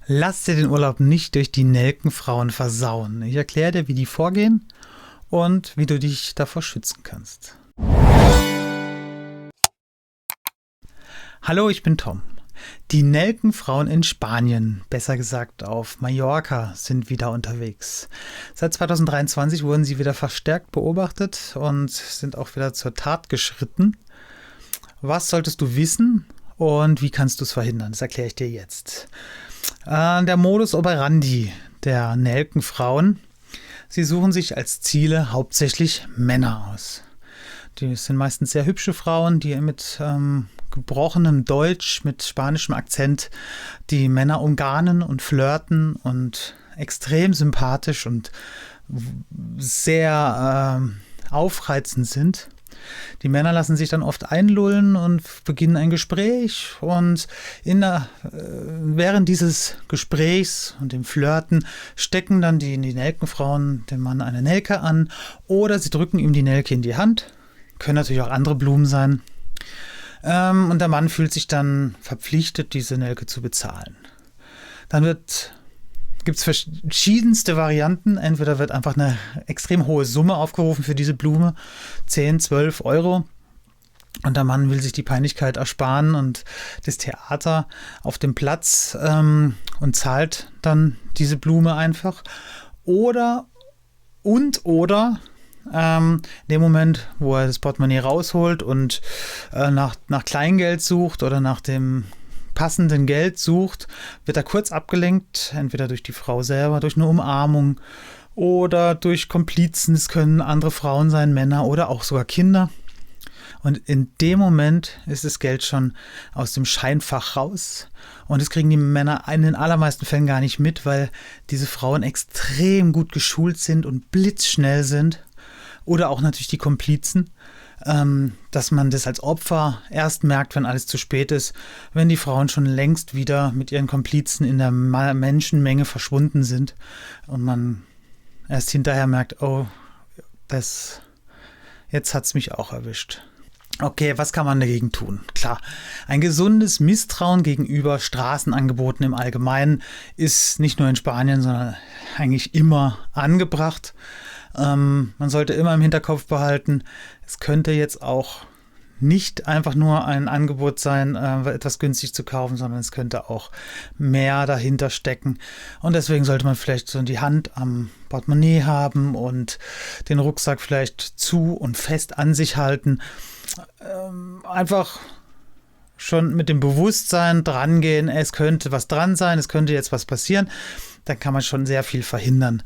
Lass dir den Urlaub nicht durch die Nelkenfrauen versauen. Ich erkläre dir, wie die vorgehen und wie du dich davor schützen kannst. Hallo, ich bin Tom. Die Nelkenfrauen in Spanien, besser gesagt auf Mallorca, sind wieder unterwegs. Seit 2023 wurden sie wieder verstärkt beobachtet und sind auch wieder zur Tat geschritten. Was solltest du wissen und wie kannst du es verhindern? Das erkläre ich dir jetzt. Der Modus operandi der Nelkenfrauen: Sie suchen sich als Ziele hauptsächlich Männer aus. Die sind meistens sehr hübsche Frauen, die mit gebrochenem Deutsch, mit spanischem Akzent die Männer umgarnen und flirten und extrem sympathisch und sehr aufreizend sind. Die Männer lassen sich dann oft einlullen und beginnen ein Gespräch, und während dieses Gesprächs und dem Flirten stecken dann die Nelkenfrauen dem Mann eine Nelke an oder sie drücken ihm die Nelke in die Hand. Können natürlich auch andere Blumen sein. Und der Mann fühlt sich dann verpflichtet, diese Nelke zu bezahlen. Dann gibt es verschiedenste Varianten. Entweder wird einfach eine extrem hohe Summe aufgerufen für diese Blume, 10, 12 Euro. Und der Mann will sich die Peinlichkeit ersparen und das Theater auf dem Platz und zahlt dann diese Blume einfach. Oder in dem Moment, wo er das Portemonnaie rausholt und nach Kleingeld sucht oder nach dem passenden Geld sucht, wird er kurz abgelenkt, entweder durch die Frau selber, durch eine Umarmung oder durch Komplizen. Es können andere Frauen sein, Männer oder auch sogar Kinder. Und in dem Moment ist das Geld schon aus dem Scheinfach raus. Und das kriegen die Männer in den allermeisten Fällen gar nicht mit, weil diese Frauen extrem gut geschult sind und blitzschnell sind. Oder auch natürlich die Komplizen, dass man das als Opfer erst merkt, wenn alles zu spät ist, wenn die Frauen schon längst wieder mit ihren Komplizen in der Menschenmenge verschwunden sind und man erst hinterher merkt, oh, jetzt hat es mich auch erwischt. Okay, was kann man dagegen tun? Klar, ein gesundes Misstrauen gegenüber Straßenangeboten im Allgemeinen ist nicht nur in Spanien, sondern eigentlich immer angebracht. Man sollte immer im Hinterkopf behalten, es könnte jetzt auch nicht einfach nur ein Angebot sein, etwas günstig zu kaufen, sondern es könnte auch mehr dahinter stecken. Und deswegen sollte man vielleicht so die Hand am Portemonnaie haben und den Rucksack vielleicht zu und fest an sich halten. Einfach schon mit dem Bewusstsein drangehen, es könnte was dran sein, es könnte jetzt was passieren. Dann kann man schon sehr viel verhindern.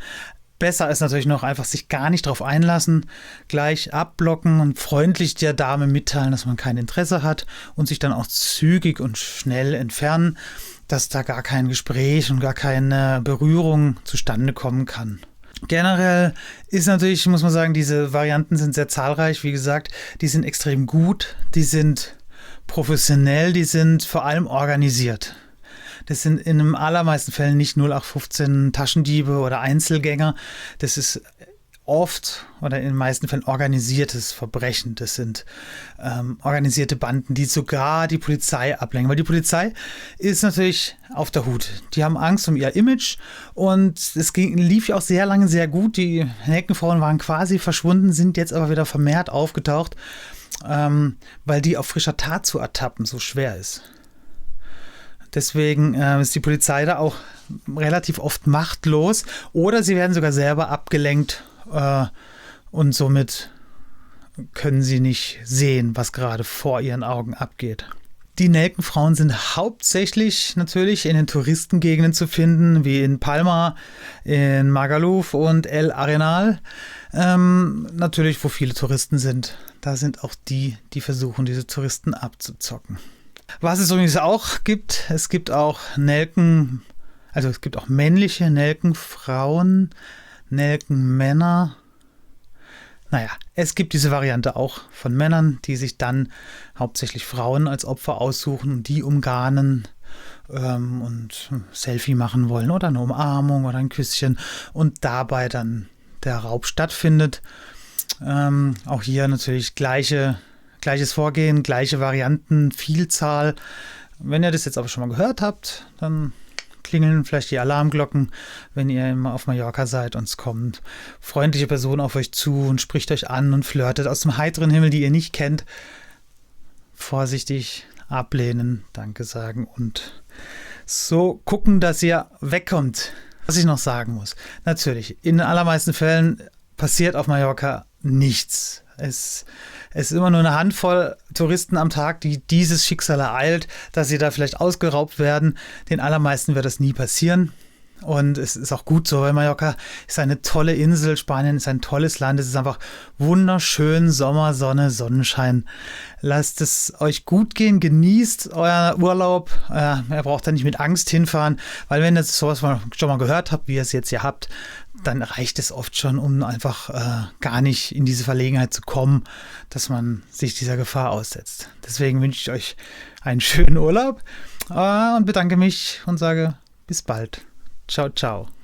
Besser ist natürlich noch einfach sich gar nicht drauf einlassen, gleich abblocken und freundlich der Dame mitteilen, dass man kein Interesse hat und sich dann auch zügig und schnell entfernen, dass da gar kein Gespräch und gar keine Berührung zustande kommen kann. Generell ist natürlich, muss man sagen, diese Varianten sind sehr zahlreich. Wie gesagt, die sind extrem gut, die sind professionell, die sind vor allem organisiert. Das sind in den allermeisten Fällen nicht 0815 Taschendiebe oder Einzelgänger. Das ist oft oder in den meisten Fällen organisiertes Verbrechen. Das sind organisierte Banden, die sogar die Polizei ablenken. Weil die Polizei ist natürlich auf der Hut. Die haben Angst um ihr Image und lief ja auch sehr lange sehr gut. Die Nelkenfrauen waren quasi verschwunden, sind jetzt aber wieder vermehrt aufgetaucht, weil die auf frischer Tat zu ertappen so schwer ist. Deswegen ist die Polizei da auch relativ oft machtlos oder sie werden sogar selber abgelenkt und somit können sie nicht sehen, was gerade vor ihren Augen abgeht. Die Nelkenfrauen sind hauptsächlich natürlich in den Touristengegenden zu finden, wie in Palma, in Magaluf und El Arenal. Natürlich, wo viele Touristen sind. Da sind auch die versuchen, diese Touristen abzuzocken. Was es übrigens auch gibt, es gibt auch männliche Nelkenfrauen, Nelkenmänner. Naja, es gibt diese Variante auch von Männern, die sich dann hauptsächlich Frauen als Opfer aussuchen und die umgarnen und ein Selfie machen wollen oder eine Umarmung oder ein Küsschen und dabei dann der Raub stattfindet. Auch hier natürlich gleiches Vorgehen, gleiche Varianten, Vielzahl. Wenn ihr das jetzt aber schon mal gehört habt, dann klingeln vielleicht die Alarmglocken, wenn ihr auf Mallorca seid und es kommt freundliche Person auf euch zu und spricht euch an und flirtet aus dem heiteren Himmel, die ihr nicht kennt. Vorsichtig ablehnen, Danke sagen und so gucken, dass ihr wegkommt. Was ich noch sagen muss, natürlich, in den allermeisten Fällen passiert auf Mallorca nichts. Es ist immer nur eine Handvoll Touristen am Tag, die dieses Schicksal ereilt, dass sie da vielleicht ausgeraubt werden. Den allermeisten wird das nie passieren. Und es ist auch gut so, weil Mallorca ist eine tolle Insel. Spanien ist ein tolles Land. Es ist einfach wunderschön. Sommer, Sonne, Sonnenschein. Lasst es euch gut gehen. Genießt euer Urlaub. Ihr braucht da nicht mit Angst hinfahren, weil wenn ihr sowas schon mal gehört habt, wie ihr es jetzt hier habt, dann reicht es oft schon, um einfach gar nicht in diese Verlegenheit zu kommen, dass man sich dieser Gefahr aussetzt. Deswegen wünsche ich euch einen schönen Urlaub und bedanke mich und sage bis bald. Ciao, ciao.